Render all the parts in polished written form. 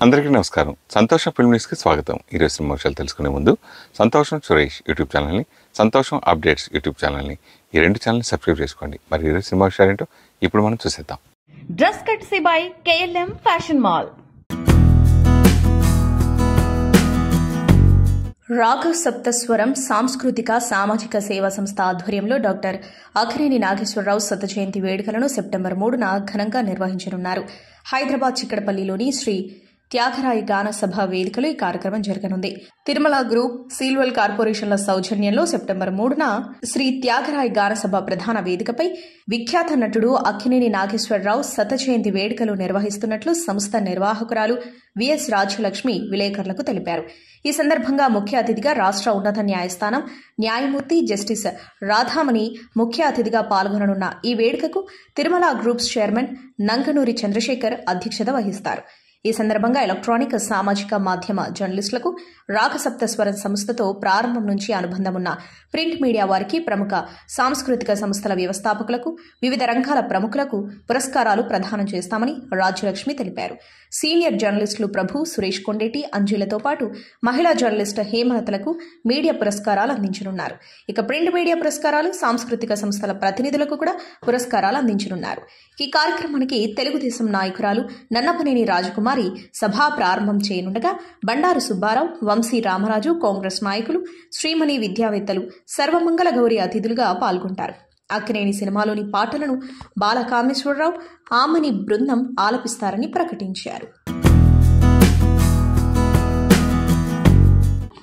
అందరికీ నమస్కారం. సంతోషం ఫిల్మ్ న్యూస్కి స్వాగతం. ఈరోజు సినిమా విషయాలు తెలుసుకునే ముందు సంతోషం సురేష్ యూట్యూబ్ ఛానల్ని, సంతోషం అప్డేట్స్ యూట్యూబ్ ఛానల్ని, ఈ రెండు ఛానల్ని సబ్స్క్రైబ్ చేసుకోండి. మరి ఈరోజు సినిమా విషయాలు ఏంటో ఇప్పుడు మనం చూసేద్దాం. Dress courtesy by KLM fashion mall. Raghava Saptaswaram సాంస్కృతిక సామాజిక సేవా సంస్థ ఆధ్వర్యంలో డాక్టర్ అక్కినేని నాగేశ్వరరావు శత జయంతి వేడుకలను సెప్టెంబర్ 3న ఘనంగా నిర్వహించనున్నారు. హైదరాబాద్ చిక్కడపల్లిలోని శ్రీ త్యాగరాయ గాన సభ వేదికలో ఈ కార్యక్రమం జరగనుంది. తిరుమల గ్రూప్, సీల్వెల్ కార్పొరేషన్ల సౌజన్యంలో సెప్టెంబర్ 3న శ్రీ త్యాగరాయ గాన సభ ప్రధాన వేదికపై విఖ్యాత నటుడు అక్కినేని నాగేశ్వరరావు శత జయంతి వేడుకలు నిర్వహిస్తున్నట్లు సంస్థ నిర్వాహకురాలు విఎస్ రాజ్యలక్ష్మి విలేకరులకు తెలిపారు. ఈ సందర్భంగా ముఖ్య అతిథిగా రాష్ట్ర ఉన్నత న్యాయస్థానం న్యాయమూర్తి జస్టిస్ రాధామణి ముఖ్య అతిథిగా పాల్గొననున్న ఈ వేడుకకు తిరుమల గ్రూప్స్ చైర్మన్ నంగనూరి చంద్రశేఖర్ అధ్యక్షత వహిస్తారు. ఈ సందర్భంగా ఎలక్ట్రానిక్ సామాజిక మాధ్యమ జర్నలిస్టులకు రాగసప్తస్వరం సంస్థతో ప్రారంభం నుంచి అనుబంధం ఉన్న ప్రింట్ మీడియా వారికి, ప్రముఖ సాంస్కృతిక సంస్థల వ్యవస్థాపకులకు, వివిధ రంగాల ప్రముఖులకు పురస్కారాలు ప్రదానం చేస్తామని రాజ్యలక్ష్మి తెలిపారు. సీనియర్ జర్నలిస్టులు ప్రభు, సురేష్ కొండేటి, అంజలితో పాటు మహిళా జర్నలిస్టు హేమలతలకు మీడియా పురస్కారాలు అందించనున్నారు. ఇక ప్రింట్ మీడియా పురస్కారాలు, సాంస్కృతిక సంస్థల ప్రతినిధులకు కూడా పురస్కారాలు అందించనున్నారు. ఈ కార్యక్రమానికి తెలుగుదేశం నాయకురాలు నన్నపనేని రాజకుమారి సభా ప్రారంభం చేయనుండగా బండారు సుబ్బారావు, వంశీ రామరాజు, కాంగ్రెస్ నాయకులు, శ్రీమణి విద్యావేత్తలు సర్వమంగళ గౌరి అతిథులుగా పాల్గొంటారు. అక్కినేని సినిమాలోని పాటలను బాలకామేశ్వరరావు, ఆమని బృందం ఆలపిస్తారని ప్రకటించారు.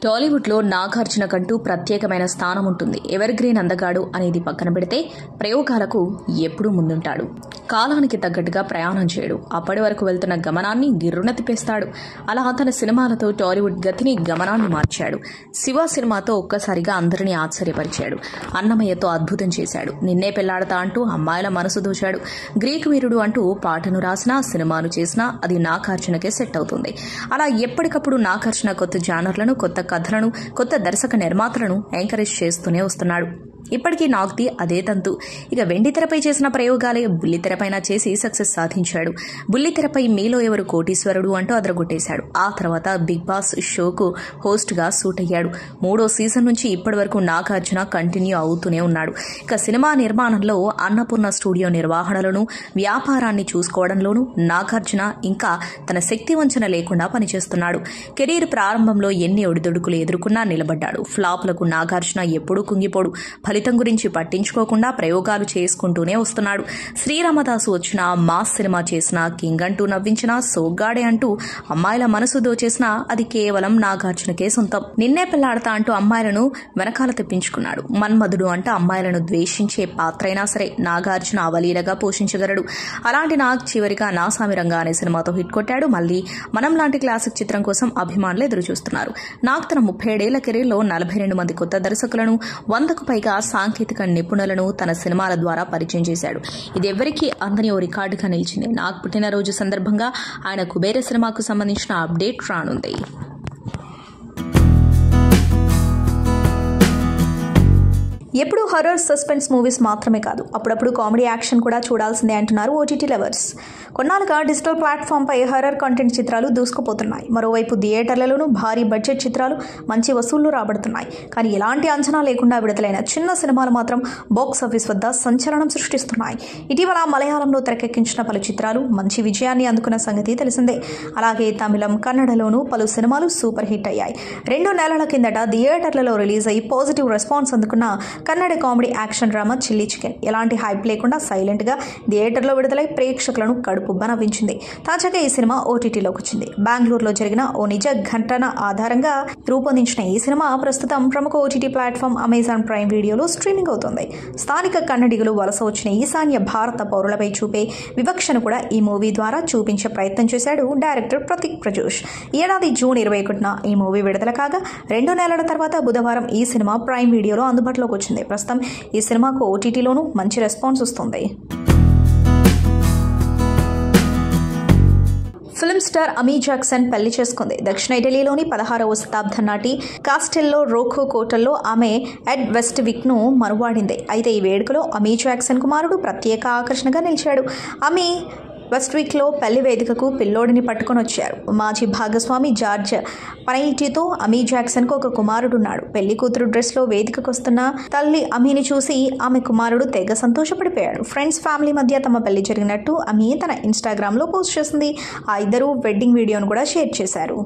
టాలీవుడ్లో నాగార్జున కంటూ ప్రత్యేకమైన స్థానం ఉంటుంది. ఎవర్ గ్రీన్ అందగాడు అనేది పక్కన పెడితే ప్రయోగాలకు ఎప్పుడూ ముందుంటాడు. కాలానికి తగ్గట్టుగా ప్రయాణం చేయడు. అప్పటి వరకు వెళ్తున్న గమనాన్ని గిర్రున తిప్పేస్తాడు. అలా తన సినిమాలతో టాలీవుడ్ గతిని, గమనాన్ని మార్చాడు. శివ సినిమాతో ఒక్కసారిగా అందరినీ ఆశ్చర్యపరిచాడు. అన్నమయ్యతో అద్భుతం చేశాడు. నిన్నే పెళ్లాడతా అంటూ అమ్మాయిల మనసు దోచాడు. గ్రీకు వీరుడు అంటూ పాటను రాసినా, సినిమాను చేసినా అది నాగార్జునకే సెట్ అవుతుంది. అలా ఎప్పటికప్పుడు నాగార్జున కొత్త జానర్లను, కొత్త కథలను, కొత్త దర్శక నిర్మాతలను ఎంకరేజ్ చేస్తూనే వస్తున్నాడు. ఇప్పటికీ నాగ్ది అదే తంతు. ఇక వెండితెరపై చేసిన ప్రయోగాలే బుల్లితెరపైన చేసి సక్సెస్ సాధించాడు. బుల్లితెరపై మీలో ఎవరు కోటీశ్వరుడు అంటూ అదరగొట్టేశాడు. ఆ తర్వాత బిగ్ బాస్ షోకు హోస్ట్ గా సూట్ అయ్యాడు. 3వ సీజన్ నుంచి ఇప్పటి వరకు నాగార్జున కంటిన్యూ అవుతూనే ఉన్నాడు. ఇక సినిమా నిర్మాణంలో, అన్నపూర్ణ స్టూడియో నిర్వహణలోనూ, వ్యాపారాన్ని చూసుకోవడంలోనూ నాగార్జున ఇంకా తన శక్తి వంచన లేకుండా పనిచేస్తున్నాడు. కెరీర్ ప్రారంభంలో ఎన్ని ఒడిదుడుకులు ఎదుర్కొన్నా నిలబడ్డాడు. ఫ్లాపులకు నాగార్జున ఎప్పుడూ కుంగిపోడు. ఫలితం గురించి పట్టించుకోకుండా ప్రయోగాలు చేసుకుంటూనే వస్తున్నాడు. శ్రీరామదాసు వచ్చినా, మాస్ సినిమా చేసినా, కింగ్ అంటూ నవ్వించినా, సోగ్గాడే అంటూ అమ్మాయిల మనసు దోచేసినా అది కేవలం నాగార్జునకే సొంతం. నిన్నే పెళ్లాడతా అంటూ అమ్మాయిలను వెనకాల తెప్పించుకున్నాడు. మన్మధుడు అంటే అమ్మాయిలను ద్వేషించే పాత్రైనా సరే నాగార్జున అవలీలగా పోషించగలడు. అలాంటి నాగ్ చివరిగా నాసామి రంగా అనే సినిమాతో హిట్ కొట్టాడు. మళ్లీ మనం లాంటి క్లాసిక్ చిత్రం కోసం అభిమానులు ఎదురు చూస్తున్నారు. నాగ్ తన 37 ఏళ్ల కెరీర్లో 42 మంది కొత్త దర్శకులను, 100కు పైగా సాంకేతిక నిపుణులను తన సినిమాల ద్వారా పరిచయం చేశాడు. ఇది ఎవరికీ అందని ఓ రికార్డుగా నిలిచింది. నాగ్ పుట్టినరోజు సందర్భంగా ఆయన కుబేర సినిమాకు సంబంధించిన అప్డేట్ రానుంది. ఎప్పుడు హర్రర్, సస్పెన్స్ మూవీస్ మాత్రమే కాదు, అప్పుడప్పుడు కామెడీ, యాక్షన్ కూడా చూడాల్సిందే అంటున్నారు ఓటీటీ లవర్స్. కొన్నాళ్ళుగా డిజిటల్ ప్లాట్ఫామ్పై హర్రర్ కంటెంట్ చిత్రాలు దూసుకుపోతున్నాయి. మరోవైపు థియేటర్లలోనూ భారీ బడ్జెట్ చిత్రాలు మంచి వసూళ్లు రాబడుతున్నాయి. కానీ ఎలాంటి అంచనా లేకుండా విడుదలైన చిన్న సినిమాలు మాత్రం బాక్స్ ఆఫీస్ వద్ద సంచలనం సృష్టిస్తున్నాయి. ఇటీవల మలయాళంలో తెరకెక్కించిన పలు చిత్రాలు మంచి విజయాన్ని అందుకున్న సంగతి తెలిసిందే. అలాగే తమిళం, కన్నడలోనూ పలు సినిమాలు సూపర్ హిట్ అయ్యాయి. 2 నెలల కిందట థియేటర్లలో రిలీజ్ అయ్యి పాజిటివ్ రెస్పాన్స్ అందుకున్న Kannada comedy action drama chilli chicken ఎలాంటి హైప్ లేకుండా సైలెంట్ గా థియేటర్లో విడుదలై ప్రేక్షకులను కడుపుబ్బ నవ్వించింది. తాజాగా ఈ సినిమా ఓటీటీలోకి వచ్చింది. బెంగళూరులో జరిగిన ఓ నిజ ఘటన ఆధారంగా రూపొందించిన ఈ సినిమా ప్రస్తుతం ప్రముఖ ఓటీటీ ప్లాట్ఫామ్ అమెజాన్ ప్రైమ్ వీడియోలో స్ట్రీమింగ్ అవుతుంది. స్థానిక కన్నడిగులు వలస వచ్చిన ఈశాన్య భారత పౌరులపై చూపే వివక్షను కూడా ఈ మూవీ ద్వారా చూపించే ప్రయత్నం చేశాడు డైరెక్టర్ ప్రతీక్ ప్రజోష్. ఈ ఏడాది జూన్ 21న ఈ మూవీ విడుదల కాగా 2 నెలల తర్వాత బుధవారం ఈ సినిమా ప్రైమ్ వీడియోలో అందుబాటులోకి వచ్చింది. ప్రస్తుతం ఈ సినిమాకు ఓటీటీలోనూ మంచి రెస్పాన్స్ వస్తుంది. ఫిల్మ్ స్టార్ అమీ జాక్సన్ పెళ్లి చేసుకుంది. దక్షిణ ఇటలీలోని 16వ శతాబ్దం నాటి కాస్టెల్లో రోకో కోటల్లో ఆమె ఎడ్ వెస్ట్విక్ ను మనువాడింది. అయితే ఈ వేడుకలో అమీ జాక్సన్ కుమారుడు ప్రత్యేక ఆకర్షణగా నిలిచాడు. అమీ వెస్ట్విక్లో పెళ్లి వేదికకు పిల్లోడిని పట్టుకొని వచ్చారు. మాజీ భాగస్వామి జార్జ్ పనైటీతో అమీ జాక్సన్కు ఒక కుమారుడున్నాడు. పెళ్లి కూతురు డ్రెస్లో వేదికకు వస్తున్న తల్లి అమీని చూసి ఆమె కుమారుడు తెగ సంతోషపడిపోయాడు. ఫ్రెండ్స్, ఫ్యామిలీ మధ్య తమ పెళ్లి జరిగినట్టు అమీ తన ఇన్స్టాగ్రామ్లో పోస్ట్ చేసింది. ఆ ఇద్దరు వెడ్డింగ్ వీడియోను కూడా షేర్ చేశారు.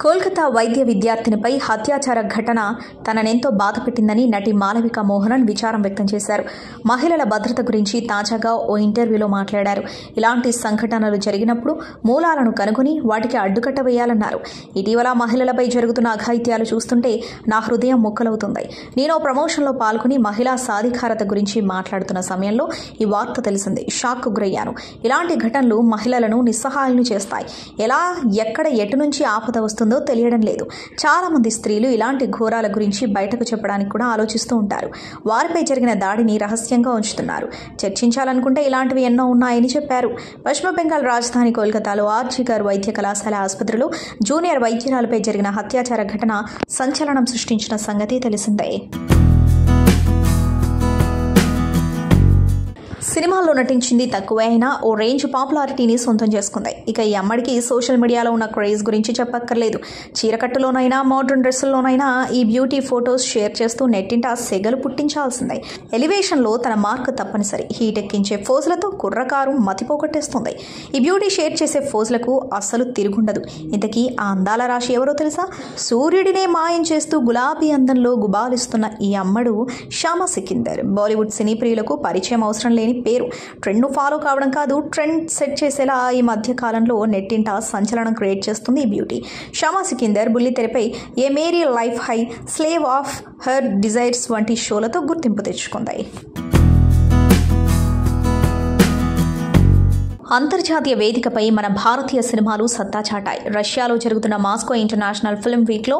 కోల్కతా వైద్య విద్యార్థినిపై హత్యాచార ఘటన తననెంతో బాధపెట్టిందని నటి మాలవిక మోహనన్ విచారం వ్యక్తం చేశారు. మహిళల భద్రత గురించి తాజాగా ఓ ఇంటర్వ్యూలో మాట్లాడారు. ఇలాంటి సంఘటనలు జరిగినప్పుడు మూలాలను కనుగొని వాటికి అడ్డుకట్ట వేయాలన్నారు. ఇటీవల మహిళలపై జరుగుతున్న అఘాయిత్యాలు చూస్తుంటే నా హృదయం ముక్కలవుతుంది. నేను ప్రమోషన్లో పాల్గొని మహిళా సాధికారత గురించి మాట్లాడుతున్న సమయంలో ఈ వార్త తెలిసింది. షాక్కు గురయ్యాను. ఇలాంటి ఘటనలు మహిళలను నిస్సహాయులను చేస్తాయి. ఎలా, ఎక్కడ, ఎటు నుంచి ఆపద వస్తుందో తెలియడం లేదు. చాలా మంది స్త్రీలు ఇలాంటి ఘోరాల గురించి బయటకు చెప్పడానికి కూడా ఆలోచిస్తూ ఉంటారు. వారిపై జరిగిన దాడిని రహస్యంగా ఉంచుతున్నారు. చర్చించాలనుకుంటే ఇలాంటివి ఎన్నో ఉన్నాయని చెప్పారు. పశ్చిమ బెంగాల్ రాజధాని కోల్కతాలో ఆర్జీకర్ వైద్య కళాశాల ఆసుపత్రిలో జూనియర్ వైద్యురాలపై జరిగిన హత్యాచార ఘటన సంచలనం సృష్టించిన సంగతి తెలిసిందే. సినిమాల్లో నటించింది తక్కువే అయినా ఓ రేంజ్ పాపులారిటీని సొంతం చేసుకుంది. ఇక ఈ అమ్మడికి సోషల్ మీడియాలో ఉన్న క్రేజ్ గురించి చెప్పక్కర్లేదు. చీరకట్టులోనైనా మోడ్రన్ డ్రెస్సుల్లోనైనా ఈ బ్యూటీ ఫొటోస్ షేర్ చేస్తూ నెట్టింట సెగలు పుట్టించాల్సిందే. ఎలివేషన్లో తన మార్క్ తప్పనిసరి. హీట్ ఎక్కించే ఫోజులతో కుర్రకారు మతిపోగొట్టేస్తుంది. ఈ బ్యూటీ షేర్ చేసే ఫోజులకు అస్సలు తిరుగుండదు. ఇంతకీ ఆ అందాల రాశి ఎవరో తెలుసా? సూర్యుడినే మాయం చేస్తూ గులాబీ అందంలో గుబాలిస్తున్న ఈ అమ్మడు శ్యామా సికిందర్. బాలీవుడ్ సినీ ప్రియులకు పరిచయం అవసరం లేని పేరు. ట్రెండ్ను ఫాలో కావడం కాదు, ట్రెండ్ సెట్ చేసేలా ఈ మధ్య కాలంలో నెట్టింట సంచలనం క్రియేట్ చేస్తుంది ఈ బ్యూటీ. శ్యామా సికిందర్ బుల్లితెరపై Yeh Meri life Hai, slave of her desires వంటి షోలతో గుర్తింపు తెచ్చుకుంది. అంతర్జాతీయ వేదికపై మన భారతీయ సినిమాలు సత్తా చాటాయి. రష్యాలో జరుగుతున్న మాస్కో ఇంటర్నేషనల్ ఫిల్మ్ వీక్లో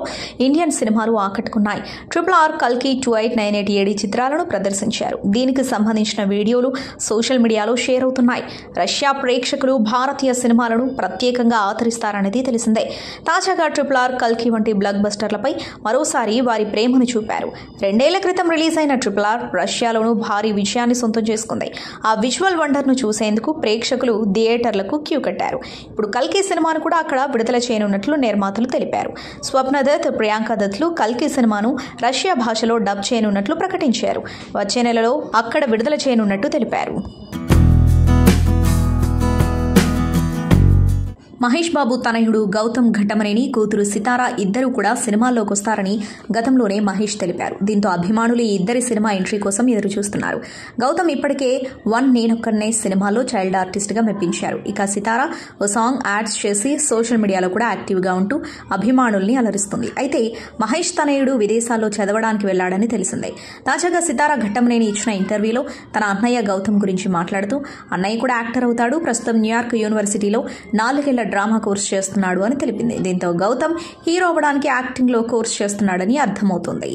ఇండియన్ సినిమాలు ఆకట్టుకున్నాయి. RRR, కల్కి, 2898 చిత్రాలను ప్రదర్శించారు. దీనికి సంబంధించిన వీడియోలు సోషల్ మీడియాలో షేర్ అవుతున్నాయి. రష్యా ప్రేక్షకులు భారతీయ సినిమాలను ప్రత్యేకంగా ఆదరిస్తారనేది తెలిసిందే. తాజాగా RRR, కల్కి వంటి బ్లాక్ బస్టర్లపై మరోసారి వారి ప్రేమను చూపారు. 2 ఏళ్ల క్రితం రిలీజ్ అయిన RRR రష్యాలోనూ భారీ విజయాన్ని సొంతం చేసుకుంది. ఆ విజువల్ వండర్ను చూసేందుకు ప్రేక్షకులు థియేటర్లకు క్యూ కట్టారు. ఇప్పుడు కల్కి సినిమాను కూడా అక్కడ విడుదల చేయనున్నట్లు నిర్మాతలు తెలిపారు. స్వప్న దత్, ప్రియాంక దత్లు కల్కి సినిమాను రష్యా భాషలో డబ్ చేయనున్నట్లు ప్రకటించారు. వచ్చే నెలలో అక్కడ విడుదల చేయనున్నట్టు తెలిపారు. మహేష్ బాబు తనయుడు గౌతమ్ ఘట్టమనేని కూతురు సితారా ఇద్దరూ కూడా సినిమాల్లోకి వస్తారని గతంలోనే మహేష్ తెలిపారు. దీంతో అభిమానులు ఈ ఇద్దరి సినిమా ఎంట్రీ కోసం ఎదురు చూస్తున్నారు. గౌతమ్ ఇప్పటికే 1 నేనొక్కనే సినిమాలో చైల్డ్ ఆర్టిస్ట్ గా మెప్పించారు. ఇక సితారా ఓ సాంగ్ యాడ్స్ చేసి సోషల్ మీడియాలో కూడా యాక్టివ్ గా ఉంటూ అభిమానుల్ని అలరిస్తుంది. అయితే మహేష్ తనయుడు విదేశాల్లో చదవడానికి వెళ్లాడని తెలిసిందే. తాజాగా సితారా ఘట్టమనేని ఇచ్చిన ఇంటర్వ్యూలో తన అన్నయ్య గౌతమ్ గురించి మాట్లాడుతూ అన్నయ్య కూడా యాక్టర్ అవుతాడు, ప్రస్తుతం న్యూయార్క్ యూనివర్సిటీలో 4 ఏళ్ల డ్రామా కోర్స్ చేస్తున్నాడు అని తెలిపింది. దీంతో గౌతమ్ హీరో అవ్వడానికి యాక్టింగ్ లో కోర్స్ చేస్తున్నాడని అర్థమవుతుంది.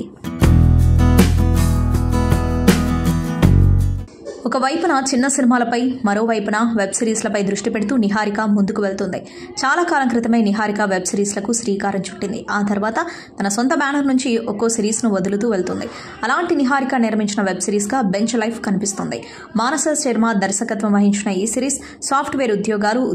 ఒకవైపున చిన్న సినిమాలపై, మరోవైపున వెబ్ సిరీస్లపై దృష్టి పెడుతూ నిహారిక ముందుకు వెళ్తుంది. చాలా కాలం క్రితమే నిహారిక వెబ్ సిరీస్లకు శ్రీకారం చుట్టింది. ఆ తర్వాత తన సొంత బ్యానర్ నుంచి ఒక్కో సిరీస్ను వదులుతూ వెళ్తుంది. అలాంటి నిహారిక నిర్మించిన వెబ్ సిరీస్గా బెంచ్ లైఫ్ కనిపిస్తుంది. మానస శర్మ దర్శకత్వం వహించిన ఈ సిరీస్ సాఫ్ట్వేర్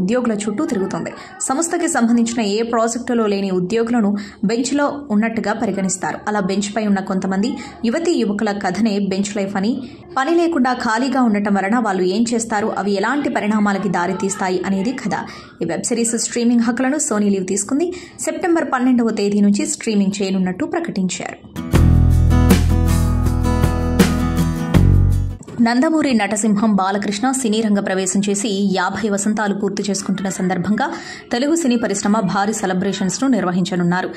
ఉద్యోగుల చుట్టూ తిరుగుతుంది. సంస్థకి సంబంధించిన ఏ ప్రాజెక్టులో లేని ఉద్యోగులను బెంచ్లో ఉన్నట్టుగా పరిగణిస్తారు. అలా బెంచ్పై ఉన్న కొంతమంది యువతీ యువకుల కథనే బెంచ్ లైఫ్ అని, పని లేకుండా ఖాళీగా ఉండటం వలన వాళ్ళు ఏం చేస్తారు, అవి ఎలాంటి పరిణామాలకి దారితీస్తాయి అనేది కథ. ఈ వెబ్ సిరీస్ స్ట్రీమింగ్ హక్కులను సోనీ లీవ్ తీసుకుంది. సెప్టెంబర్ 12వ తేదీ నుంచి స్ట్రీమింగ్ చేయనున్నట్టు ప్రకటించారు. నందమూరి నటసింహం బాలకృష్ణ సినీ రంగ ప్రవేశం చేసి 50 వసంతాలు పూర్తి చేసుకుంటున్న సందర్భంగా తెలుగు సినీ పరిశ్రమ భారీ సెలబ్రేషన్స్ ను నిర్వహించనున్నారు.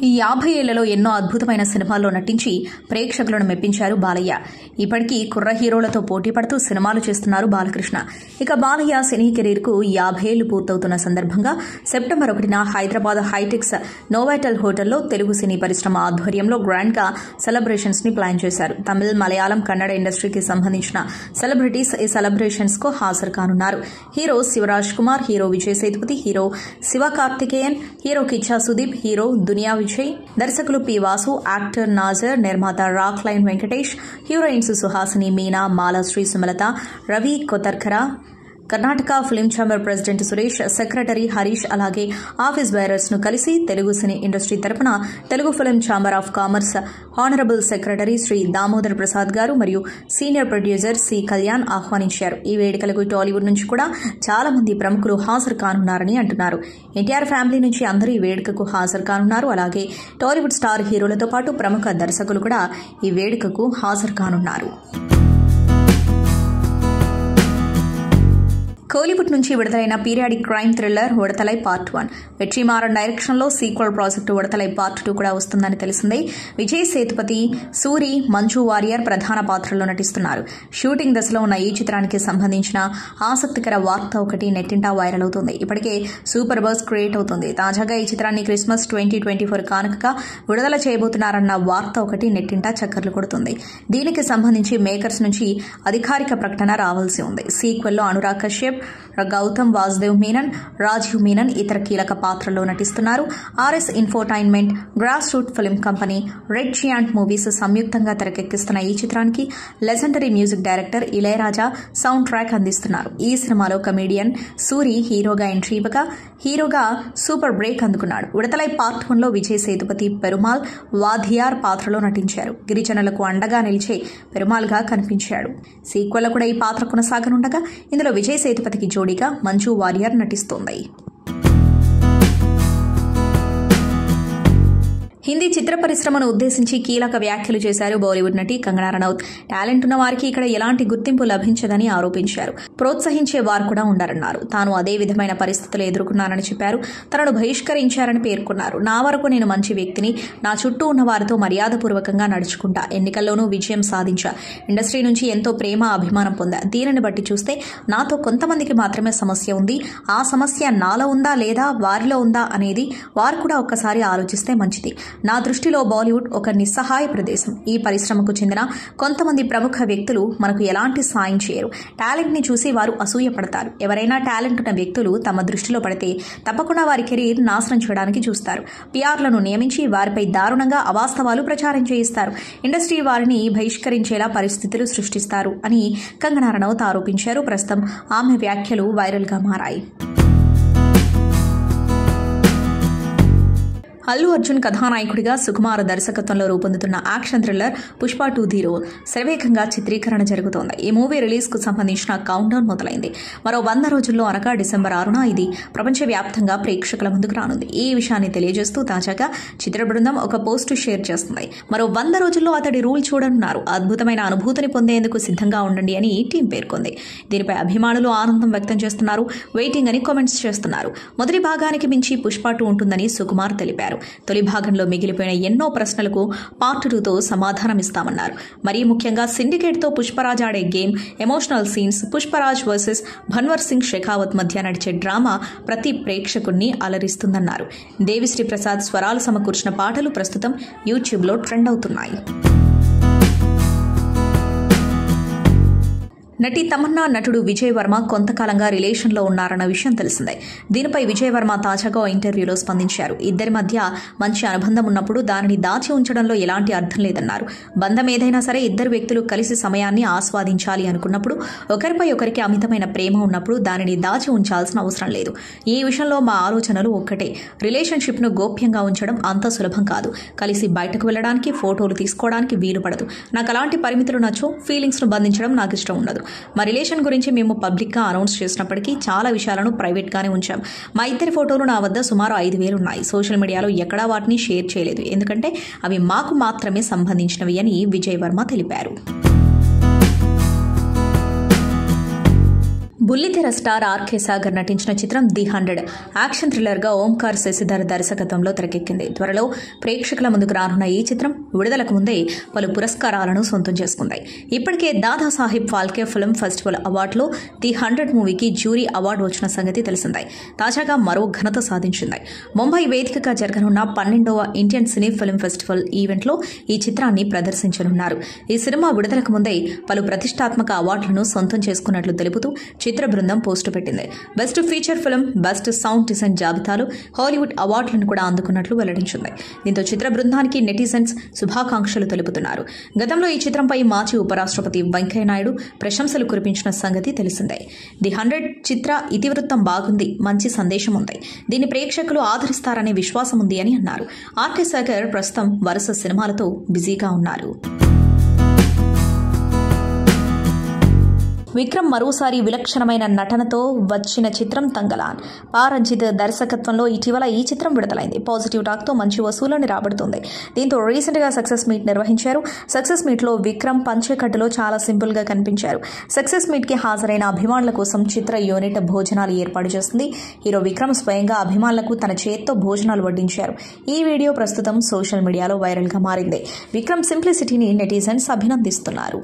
ఈ 50 ఏళ్లలో ఎన్నో అద్భుతమైన సినిమాల్లో నటించి ప్రేక్షకులను మెప్పించారు బాలయ్య. ఇప్పటికీ కుర్ర హీరోలతో పోటీ పడుతూ సినిమాలు చేస్తున్నారు బాలకృష్ణ. ఇక బాలయ్య సినీ కెరీర్ కు 50 ఏళ్లు పూర్తవుతున్న సందర్భంగా సెప్టెంబర్ 1న హైదరాబాద్ హైటెక్స్ నోవాటెల్ హోటల్లో తెలుగు సినీ పరిశ్రమ ఆధ్వర్యంలో గ్రాండ్ గా సెలబ్రేషన్స్ ని ప్లాన్ చేశారు. తమిళ, మలయాళం, కన్నడ ఇండస్ట్రీకి సంబంధించిన సెలబ్రిటీస్ ఈ సెలబ్రేషన్స్ కు హాజరు కానున్నారు. Hero Shivaraj Kumar, hero Vijay Sethupathi, hero Siva Karthikeyan, hero Kichcha Sudeep, hero Duniya Vijay, దర్శకులు పి వాసు, యాక్టర్ నాజర్, నిర్మాత Rockline Venkatesh, heroines Suhasini, Meena, Malashri, Sumalatha, Ravi Kottarakara, Karnataka film chamber president Suresh, secretary Harish, అలాగే ఆఫీస్ బేరర్స్ ను కలిసి తెలుగు సినీ ఇండస్ట్రీ తరపున Telugu film chamber of commerce honourable secretary Shri Damodar Prasad గారు మరియు సీనియర్ ప్రొడ్యూసర్ సి కళ్యాణ్ ఆహ్వానించారు. ఈ వేడుకలకు టాలీవుడ్ నుంచి కూడా చాలా మంది ప్రముఖులు హాజరు కానున్నారని అంటున్నారు. ఎన్టీఆర్ ఫ్యామిలీ నుంచి అందరూ ఈ వేడుకకు హాజరు కానున్నారు. అలాగే టాలీవుడ్ స్టార్ హీరోలతో పాటు ప్రముఖ దర్శకులు కూడా ఈ వేడుకకు హాజరు కానున్నారు. కోలీవుడ్ నుంచి విడుదలైన periodic crime thriller Viduthalai part 1 Vetrimaaran direction లో సీక్వెల్ ప్రాజెక్టు ఉడతలై పార్ట్ 2 కూడా వస్తుందని తెలిసిందే. విజయ్ సేతుపతి, సూరి, మంజు వారియర్ ప్రధాన పాత్రల్లో నటిస్తున్నారు. షూటింగ్ దశలో ఉన్న ఈ చిత్రానికి సంబంధించిన ఆసక్తికర వార్త ఒకటి నెట్టింటా వైరల్ అవుతుంది. ఇప్పటికే సూపర్ బజ్ క్రియేట్ అవుతుంది. తాజాగా ఈ చిత్రాన్ని క్రిస్మస్ 2024 కానుకగా విడుదల చేయబోతున్నారన్న వార్త ఒకటి నెట్టింటా చక్కర్లు కొడుతుంది. దీనికి సంబంధించి మేకర్స్ నుంచి అధికారిక ప్రకటన రావాల్సి ఉంది. సీక్వెల్లో అనురాగ్ కశ్యప్, గౌతమ్ వాసుదేవ్ మీనన్, రాజీవ్ మీనన్ ఇతర కీలక పాత్రల్లో నటిస్తున్నారు. RS infotainment, grass root film company, red giant movies సంయుక్తంగా తెరకెక్కిస్తున్న ఈ చిత్రానికి legendary music director Ilaiyaraaja sound track అందిస్తున్నారు. ఈ సినిమాలో కమేడియన్ సూరి హీరోగా ఎంట్రీ ఇవ్వగా హీరోగా సూపర్ బ్రేక్ అందుకున్నాడు. విడతలై పార్ట్ 1లో విజయ్ సేతుపతి పెరుమాల్ వాధియార్ పాత్రలో నటించారు. గిరిజనులకు అండగా నిలిచే పెరుమాల్గా కనిపించాడు. సీక్వెల్లో కూడా ఈ పాత్ర కొనసాగనుండగా ఇందులో విజయ్ సేతుపతికి జోడీగా మంజు వారియర్ నటిస్తోంది. హిందీ చిత్ర పరిశ్రమను ఉద్దేశించి కీలక వ్యాఖ్యలు చేశారు బాలీవుడ్ నటి కంగనా రనౌత్. టాలెంట్ ఉన్న వారికి ఇక్కడ ఎలాంటి గుర్తింపు లభించదని ఆరోపించారు. ప్రోత్సహించే వారు కూడా ఉండరన్నారు. తాను అదే విధమైన పరిస్థితులు ఎదుర్కొన్నానని చెప్పారు. తనను బహిష్కరించారని పేర్కొన్నారు. నా వరకు నేను మంచి వ్యక్తిని, నా చుట్టూ ఉన్న వారితో మర్యాదపూర్వకంగా నడుచుకుంటా, ఎన్నికల్లోనూ విజయం సాధించా, ఇండస్ట్రీ నుంచి ఎంతో ప్రేమ అభిమానం పొందా. దీనిని బట్టి చూస్తే నాతో కొంతమందికి మాత్రమే సమస్య ఉంది. ఆ సమస్య నాలో ఉందా లేదా వారిలో ఉందా అనేది వారు కూడా ఒక్కసారి ఆలోచిస్తే మంచిది. నా దృష్టిలో బాలీవుడ్ ఒక నిస్సహాయ ప్రదేశం. ఈ పరిశ్రమకు చెందిన కొంతమంది ప్రముఖ వ్యక్తులు మనకు ఎలాంటి సాయం చేయరు. టాలెంట్ ని చూసి వారు అసూయపడతారు. ఎవరైనా టాలెంట్ ఉన్న వ్యక్తులు తమ దృష్టిలో పడితే తప్పకుండా వారి కెరీర్ నాశనం చేయడానికి చూస్తారు. పిఆర్లను నియమించి వారిపై దారుణంగా అవాస్తవాలు ప్రచారం చేయిస్తారు. ఇండస్ట్రీ వారిని బహిష్కరించేలా పరిస్థితులు సృష్టిస్తారు అని కంగనా రనౌత్ ఆరోపించారు. ప్రస్తుతం ఆమె వ్యాఖ్యలు వైరల్ గా మారాయి. అల్లు అర్జున్ కథానాయకుడిగా సుకుమార్ దర్శకత్వంలో రూపొందుతున్న action thriller Pushpa 2 the rule శరవేగంగా చిత్రీకరణ జరుగుతోంది. ఈ మూవీ రిలీజ్ కు సంబంధించిన కౌంట్ డౌన్ మొదలైంది. మరో 100 రోజుల్లో అనగా డిసెంబర్ 6న ఇది ప్రపంచవ్యాప్తంగా ప్రేక్షకుల ముందుకు రానుంది. ఈ విషయాన్ని తెలియజేస్తూ తాజాగా చిత్ర బృందం ఒక పోస్టు షేర్ చేస్తుంది. మరో 100 రోజుల్లో అతడి రూల్ చూడనున్నారు. అద్భుతమైన అనుభూతిని పొందేందుకు సిద్ధంగా ఉండండి అని టీం పేర్కొంది. దీనిపై అభిమానులు ఆనందం వ్యక్తం చేస్తున్నారు. వెయిటింగ్ అని కామెంట్స్ చేస్తున్నారు. మొదటి భాగానికి మించి పుష్ప 2 ఉంటుందని సుకుమార్ తెలిపారు. తొలి భాగంలో మిగిలిపోయిన ఎన్నో ప్రశ్నలకు పార్ట్ 2తో సమాధానమిస్తామన్నారు. మరీ ముఖ్యంగా సిండికేట్ తో పుష్పరాజ్ ఆడే game, emotional scenes, Pushparaj versus Bhanwar Singh Shekhawat మధ్య నడిచే డ్రామా ప్రతి ప్రేక్షకుణ్ణి అలరిస్తుందన్నారు. దేవిశ్రీ ప్రసాద్ స్వరాలు సమకూర్చిన పాటలు ప్రస్తుతం యూట్యూబ్లో ట్రెండ్ అవుతున్నాయి. నటి తమన్నా, నటుడు విజయ్ వర్మ కొంతకాలంగా రిలేషన్లో ఉన్నారన్న విషయం తెలిసిందే. దీనిపై విజయ్ వర్మ తాజాగా ఇంటర్వ్యూలో స్పందించారు. ఇద్దరి మధ్య మంచి అనుబంధం ఉన్నప్పుడు దానిని దాచి ఉంచడంలో ఎలాంటి అర్థం లేదన్నారు. బంధం ఏదైనా సరే ఇద్దరు వ్యక్తులు కలిసి సమయాన్ని ఆస్వాదించాలి అనుకున్నప్పుడు, ఒకరిపై ఒకరికి అమితమైన ప్రేమ ఉన్నప్పుడు దానిని దాచి ఉంచాల్సిన అవసరం లేదు. ఈ విషయంలో మా ఆలోచనలు ఒక్కటే. రిలేషన్షిప్ను గోప్యంగా ఉంచడం అంత సులభం కాదు. కలిసి బయటకు వెళ్లడానికి, ఫోటోలు తీసుకోవడానికి వీలు పడదు. నాకు అలాంటి పరిమితులు నచ్చో. ఫీలింగ్స్ను బంధించడం నాకు ఇష్టం ఉండదు. మా రిలేషన్ గురించి మేము పబ్లిక్గా అనౌన్స్ చేసినప్పటికీ చాలా విషయాలను ప్రైవేట్గానే ఉంచాం. మా ఇద్దరి ఫోటోలు నా వద్ద సుమారు 5,000 ఉన్నాయి. సోషల్ మీడియాలో ఎక్కడా వాటిని షేర్ చేయలేదు, ఎందుకంటే అవి మాకు మాత్రమే సంబంధించినవి అని విజయ్ వర్మ తెలిపారు. బుల్లితెర స్టార్ ఆర్కే సాగర్ నటించిన చిత్రం ది 100 యాక్షన్ థ్రిల్లర్గా ఓంకార్ శశిధర్ దర్శకత్వంలో తెరకెక్కింది. త్వరలో ప్రేక్షకుల ముందుకు రానున్న ఈ చిత్రం విడుదలకు ముందే పలు పురస్కారాలను సొంతం చేసుకుంది. ఇప్పటికే దాదాసాహెబ్ ఫాల్కే ఫిల్మ్ ఫెస్టివల్ అవార్డులో ది 100 మూవీకి జ్యూరీ అవార్డు వచ్చిన సంగతి తెలిసిందే. తాజాగా మరో ఘనత సాధించింది. ముంబై వేదికగా జరగనున్న 12వ ఇండియన్ సినీ ఫిల్మ్ ఫెస్టివల్ ఈవెంట్లో ఈ చిత్రాన్ని ప్రదర్శించనున్నారు. ఈ సినిమా విడుదలకు ముందే పలు ప్రతిష్టాత్మక అవార్డులను సొంతం చేసుకున్నట్లు తెలుపుతూ చిత్ర బృందం పోస్టు పెట్టింది. Best feature film, best sound design జాబితాలు హాలీవుడ్ అవార్డులను కూడా అందుకున్నట్లు వెల్లడించింది. దీంతో చిత్ర బృందానికి నెటిజన్స్ శుభాకాంక్షలు తెలుపుతున్నారు. గతంలో ఈ చిత్రంపై మాజీ ఉపరాష్ట్రపతి వెంకయ్యనాయుడు ప్రశంసలు కురిపించిన సంగతి తెలిసిందే. ది 100 చిత్ర ఇతివృత్తం బాగుంది, మంచి సందేశం ఉంది, దీన్ని ప్రేక్షకులు ఆదరిస్తారనే విశ్వాసం ఉంది అని అన్నారు. ఆర్కే సాగర్ ప్రస్తుతం వరుస సినిమాలతో బిజీగా ఉన్నారు. విక్రమ్ మరోసారి విలక్షణమైన నటనతో వచ్చిన చిత్రం తంగలాన్. పారంజిత్ దర్శకత్వంలో ఇటీవల ఈ చిత్రం విడుదలైంది. పాజిటివ్ టాక్తో మంచి వసూళ్లను రాబడుతుంది. దీంతో రీసెంట్గా సక్సెస్ మీట్ నిర్వహించారు. సక్సెస్ మీట్లో విక్రమ్ పంచెకట్టులో చాలా సింపుల్ గా కనిపించారు. సక్సెస్ మీట్ కి హాజరైన అభిమానుల కోసం చిత్ర యూనిట్ భోజనాలు ఏర్పాటు చేస్తుంది. హీరో విక్రమ్ స్వయంగా అభిమానులకు తన చేత్తో భోజనాలు వడ్డించారు. ఈ వీడియో ప్రస్తుతం సోషల్ మీడియాలో వైరల్ గా మారింది. విక్రమ్ సింప్లిసిటీని నెటిజన్స్ అభినందిస్తున్నారు.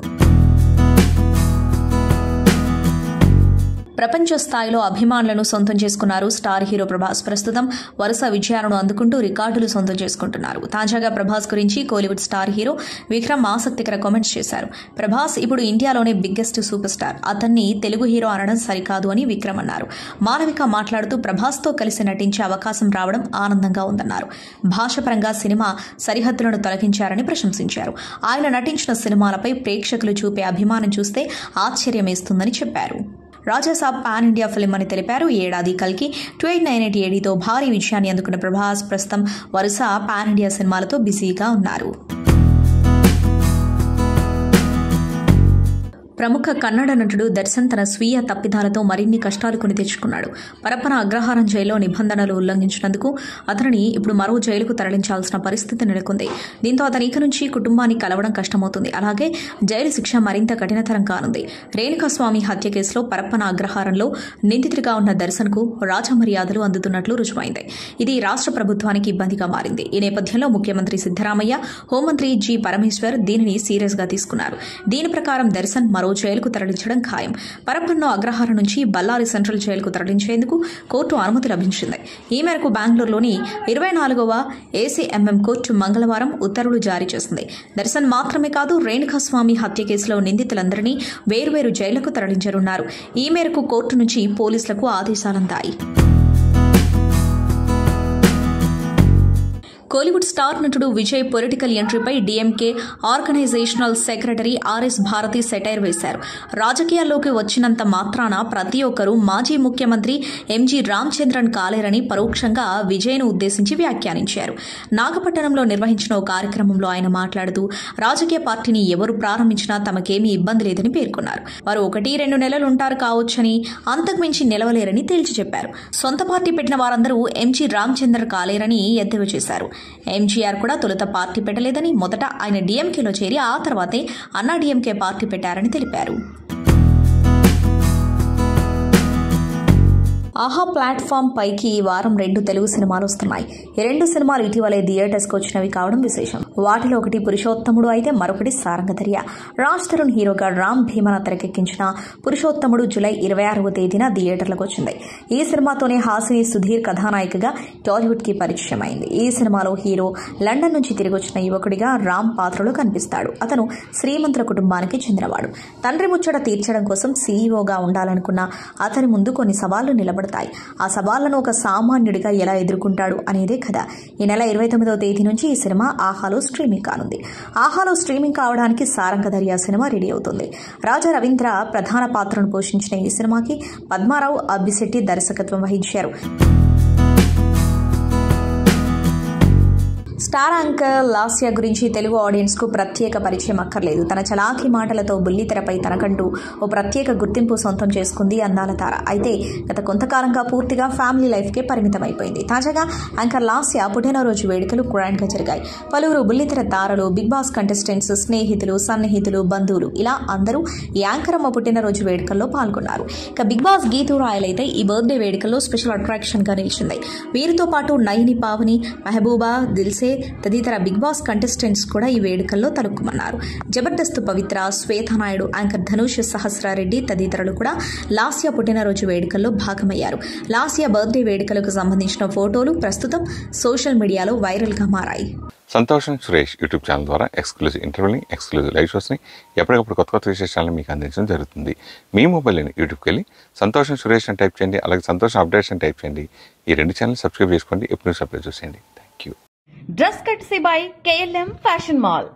ప్రపంచ స్థాయిలో అభిమానులను సొంతం చేసుకున్నారు స్టార్ హీరో ప్రభాస్. ప్రస్తుతం వరుస విజయాలను అందుకుంటూ రికార్డులు సొంతం చేసుకుంటున్నారు. తాజాగా ప్రభాస్ గురించి కోలీవుడ్ స్టార్ హీరో విక్రమ్ ఆసక్తికర కామెంట్స్ చేశారు. ప్రభాస్ ఇప్పుడు ఇండియాలోనే బిగ్గెస్ట్ సూపర్ స్టార్. అతన్ని తెలుగు హీరో అనడం సరికాదు అని విక్రమ్ అన్నారు. మాలవిక మాట్లాడుతూ ప్రభాస్తో కలిసి నటించే అవకాశం రావడం ఆనందంగా ఉందన్నారు. భాషపరంగా సినిమా సరిహద్దులను తొలగించారని ప్రశంసించారు. ఆయన నటించిన సినిమాలపై ప్రేక్షకులు చూపే అభిమానం చూస్తే ఆశ్చర్యమేస్తుందని చెప్పారు. రాజాసాబ్ పాన్ ఇండియా ఫిల్మ్ అని తెలిపారు. ఈ ఏడాది కల్కి 2898 ఏడీతో భారీ విజయాన్ని అందుకున్న ప్రభాస్ ప్రస్తుతం వరుస పాన్ ఇండియా సినిమాలతో బిజీగా ఉన్నారు. ప్రముఖ కన్నడ నటుడు దర్శన్ తన స్వీయ తప్పిదాలతో మరిన్ని కష్టాలు కొని తెచ్చుకున్నాడు. పరప్పన అగ్రహారం జైల్లో నిబంధనలు ఉల్లంఘించినందుకు అతనిని ఇప్పుడు మరో జైలుకు తరలించాల్సిన పరిస్థితి నెలకొంది. దీంతో అతని ఇక నుంచి కుటుంబాన్ని కలవడం కష్టమవుతుంది. అలాగే జైలు శిక్ష మరింత కఠినతరం కానుంది. రేణుకాస్వామి హత్య కేసులో పరప్పన అగ్రహారంలో నిందితుడిగా ఉన్న దర్శన్కు రాజమర్యాదలు అందుతున్నట్లు రుజువైంది. ఇది రాష్ట్ర ప్రభుత్వానికి ఇబ్బందిగా మారింది. ఈ నేపథ్యంలో ముఖ్యమంత్రి సిద్దరామయ్య, హోంమంత్రి జి పరమేశ్వర్ దీనిని సీరియస్ గా తీసుకున్నారు. దీని ప్రకారం దర్శన్ మరో జైలుకు తరలించడం ఖాయం. పరప్పన్నో అగ్రహారం నుంచి బళ్ళారి సెంట్రల్ జైలుకు తరలించేందుకు కోర్టు అనుమతి లభించింది. ఈ మేరకు బెంగళూరులోని 24వ ఏసీఎంఎం కోర్టు మంగళవారం ఉత్తర్వులు జారీ చేసింది. దర్శన్ మాత్రమే కాదు, రేణుకాస్వామి హత్య కేసులో నిందితులందరినీ వేర్వేరు జైళ్లకు తరలించనున్నారు. ఈ మేరకు కోర్టు నుంచి పోలీసులకు ఆదేశాలందాయి. కోలీవుడ్ స్టార్ నటుడు విజయ్ పొలిటికల్ ఎంట్రీపై DMK organisational secretary RS Bharathi satire వేశారు. రాజకీయాల్లోకి వచ్చినంత మాత్రాన ప్రతి ఒక్కరూ మాజీ ముఖ్యమంత్రి ఎంజీ రామచంద్రన్ కాలేరని పరోక్షంగా విజయ్ను ఉద్దేశించి వ్యాఖ్యానించారు. నాగపట్టణంలో నిర్వహించిన ఓ కార్యక్రమంలో ఆయన మాట్లాడుతూ రాజకీయ పార్టీని ఎవరు ప్రారంభించినా తమకేమీ ఇబ్బంది లేదని పేర్కొన్నారు. వారు 1-2 నెలలు ఉంటారు కావచ్చని, అంతకుమించి నిలవలేరని తేల్చి చెప్పారు. సొంత పార్టీ పెట్టిన వారందరూ ఎంజీ రామచంద్రన్ కాలేరని ఎద్దేవా చేశారు. ఎంజీఆర్ కూడా తొలుత పార్టీ పెట్టలేదని, మొదట ఆయన డీఎంకేలో చేరి ఆ తర్వాతే అన్నా డీఎంకే పార్టీ పెట్టారని తెలిపారు. ఆహా ప్లాట్ఫామ్ పైకి ఈ వారం 2 తెలుగు సినిమాలు వస్తున్నాయి. ఈ 2 సినిమాలు ఇటీవలే థియేటర్స్కి వచ్చినవి కావడం విశేషం. వాటిలో ఒకటి పురుషోత్తముడు అయితే మరొకటి సారంగధర్య. రాజ్ తరుణ్ హీరోగా రామ్ భీమన తెరకెక్కించిన పురుషోత్తముడు జూలై 26వ తేదీన థియేటర్లకు వచ్చింది. ఈ సినిమాతోనే హాసిని సుధీర్ కథానాయికగా టాలీవుడ్ కి పరిచయం అయింది. ఈ సినిమాలో హీరో లండన్ నుంచి తిరిగి వచ్చిన యువకుడిగా రామ్ పాత్రలో కనిపిస్తాడు. అతను శ్రీమంతుల కుటుంబానికి చెందినవాడు. తండ్రి ముచ్చట తీర్చడం కోసం సీఈఓగా ఉండాలనుకున్న అతని ముందు కొన్ని సవాళ్లు నిలబడతాయి. ఆ సవాళ్లను ఒక సామాన్యుడిగా ఎలా ఎదుర్కొంటాడు అనేదే కథ. ఈ నెల 29వ తేదీ నుంచి ఈ సినిమా ఆహాలో స్ట్రీమింగ్ కానుంది. ఆహాలో స్ట్రీమింగ్ కావడానికి సారంగధర్య సినిమా రెడీ అవుతుంది. రాజా రవీంద్ర ప్రధాన పాత్రను పోషించిన ఈ సినిమాకి పద్మారావు అబ్బిశెట్టి దర్శకత్వం వహించారు. స్టార్ యాంకర్ లాస్య గురించి తెలుగు ఆడియన్స్కు ప్రత్యేక పరిచయం అక్కర్లేదు. తన చలాకీ మాటలతో బుల్లితెరపై తనకంటూ ఓ ప్రత్యేక గుర్తింపు సొంతం చేసుకుంది అందాల తార. అయితే గత కొంతకాలంగా పూర్తిగా ఫ్యామిలీ లైఫ్కే పరిమితమైపోయింది. తాజాగా యాంకర్ లాస్య పుట్టినరోజు వేడుకలు గ్రాండ్గా జరిగాయి. పలువురు బుల్లితెర తారలు, బిగ్ బాస్ కంటెస్టెంట్స్, స్నేహితులు, సన్నిహితులు, బంధువులు ఇలా అందరూ ఈ యాంకరమ్మ పుట్టినరోజు వేడుకల్లో పాల్గొన్నారు. ఇక బిగ్ బాస్ గీతూ రాయల్ అయితే ఈ బర్త్డే వేడుకల్లో స్పెషల్ అట్రాక్షన్ గా నిలిచింది. వీరితో పాటు నయని, పావని, మెహబూబా, దిల్సే తదితర బిగ్ బాస్ కంటెస్టెంట్స్ కూడా ఈ వేడుకల్లో తలుక్కుమన్నారు. జబర్దస్త్ పవిత్ర, శ్వేతా నాయుడు, యాంకర్ ధనుష్ సహస్రారెడ్డి తదితరులు కూడా లాస్య పుట్టినరోజు వేడుకల్లో భాగమయ్యారు. లాస్య బర్త్డే వేడుకలకు సంబంధించిన ఫోటోలు ప్రస్తుతం సోషల్ మీడియాలో వైరల్ గా మారాయి. సంతోషం సురేష్ యూట్యూబ్ ఛానల్ ద్వారా ఎక్స్క్లూజివ్ ఇంటర్వ్యూని, ఎక్స్క్లూజివ్ లైవ్ షోస్ని ఎప్పటికప్పుడు కొత్త విశేషాలను మీకు అందించడం జరుగుతుంది. మీ మొబైల్ని యూట్యూబ్కి వెళ్ళి సంతోషం సురేష్ అని టైప్ చేయండి, అలాగే సంతోషం అప్డేట్స్ అని టైప్ చేయండి. ఈ రెండు ఛానల్ సబ్స్క్రైబ్ చేసుకోండి, ఎప్పుడు సబ్స్క్రైబ్ చూసేయండి. Thank you. Dress courtesy by KLM fashion mall.